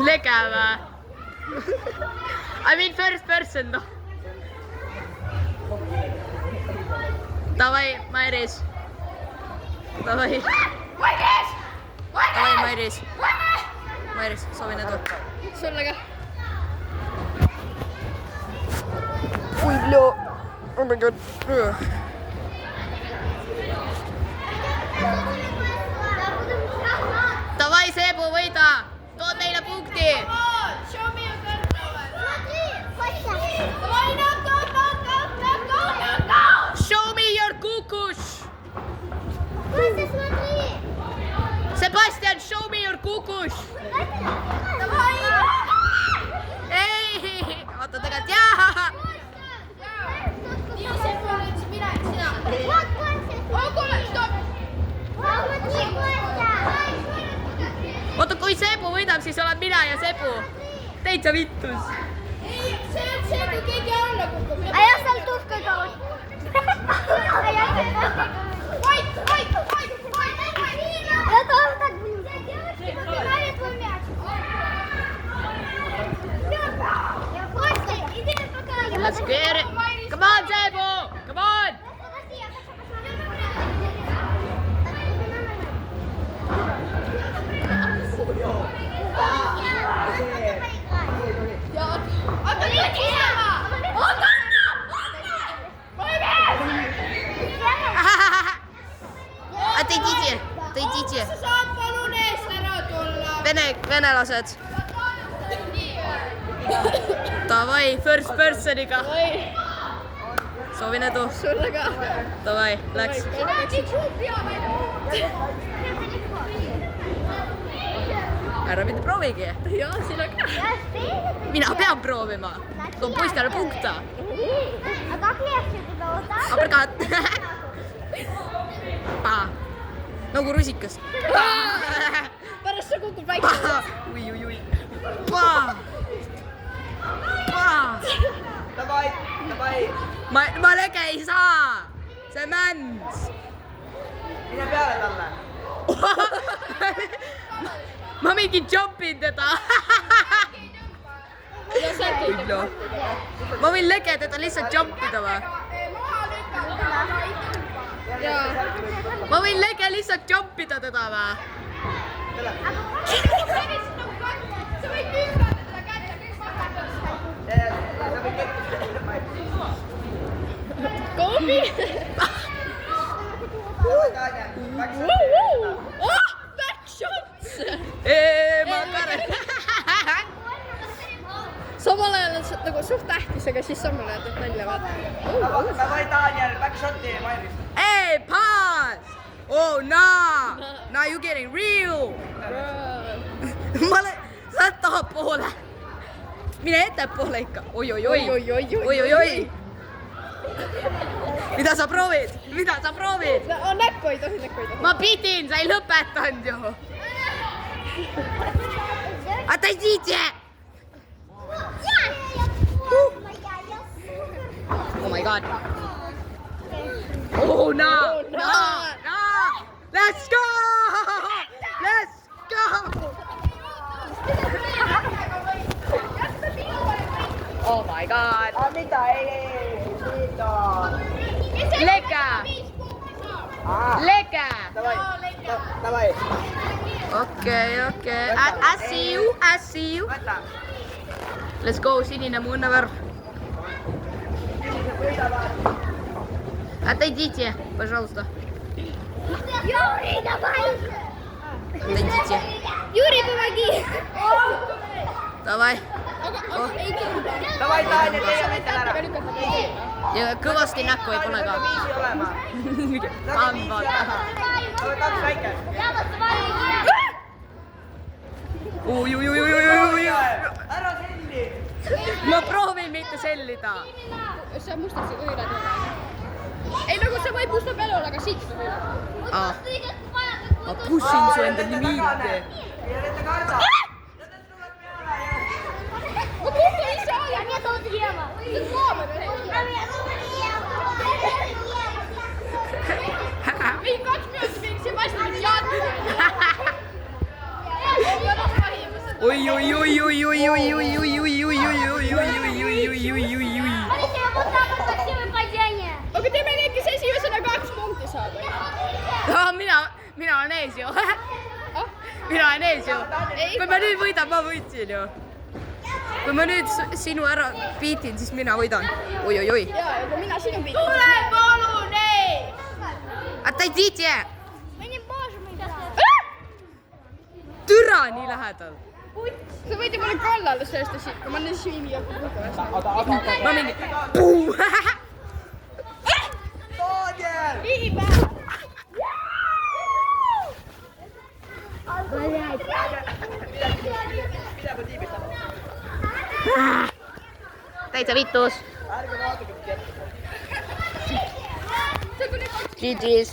Legevä. I mean first person noh. Davai, Mairis. Davai. Davai, Mairis. Mairis, soovin edu. Sulle ka. Ui, bro. Oh my god. Davai, Seebu, võida. Too teile punkti. Show me your Show me your kukush. Sebastian, show me your kukush. Ei, oota tagant. Jaa. Oota, kui Seebu võidab, siis olen mina ja Seebu. Täitsa vittus. Ei, see on see, kui keegi alla kukub. Aja seal tuhka kaud. Ja tohtad mind. Let's get it. Come on, Seebu. Come on. Отойдите. Venelased. Davai, first personiga. Soovin edu. Sulle ka. Davai, läks. Ära mitte proovigi. Jaa, sina ka. Mina pean proovima. Toon poistele punkta. Aga kleepsed juba oota. Aperkat. Nagu rusikas. Pärast sa kukub väikse. Ui. Davai. Ma lege ei saa. See mäns. Mine peale talle. Ma mingi jumpin teda. Ma võin lege teda lihtsalt jumpida või? Ma võin lege lihtsalt jumpida teda või? Koobi! Oh, back shots! Ma karen. Samal ajal on nagu suht tähtis, aga siis samal ajal teeb nalja vaata. Davai, Daniel, back shot'i Mairis. Hey, pass! Oh, nah! Now you getting real! Ma olen... Sa oled tahapoole. Mine ettepoole ikka. Oi. Mida sa proovid? Näkku ei tohi. Ma pidin, sa ei lõpetanud ju. Отойдите! Oh my god. Oh no! Let's go! Oh my god. Mitä ei. Lega! Davai. Okay. I see you. Võta. Let's go, sinine mu õnnevärv. Отойдите, пожалуйста. Юрий, давай! Отойдите. Юрий, помоги! Давай. Davai, Daniel, teie võite ära. Ja kõvasti näkku ei pane ka. Viisi olema. Hambad taha. Kaks väike. Ui. Ära selli. Ma proovin mitte sellida. Sa mustad see õire tulla. Ei, nagu sa võid musta peale olla, aga siit sa võid. Ma pushin su enda limiite. Ja nüüd ta karda. Ma puhkan ise alla. Ja nii toodi jääma. See on kaamera. Mingi 2 minutit mingi Sebastian jaatida. Oi. Taksime падение. Aga teeme need, kes esimesena 2 punkti saavad. Mina olen ees ju. Mina olen ees ju. Kui ma nüüd võidan, ma võitsin ju. Kui ma nüüd sinu ära piitin, siis mina võidan. Oi. Jaa, aga mina sinu pidi. Tule palun, ei! Отойдите! Мы не можем играть. Türa nii lähedal. Sa võid ju mulle kallale sellest asja, kui ma nüüd siin jätkub lugemast. Ma mingi... Puu! Daniel! Liipäev! Mida ma tiibistan? Täitsa vittus. Ärge vaadake. GG's.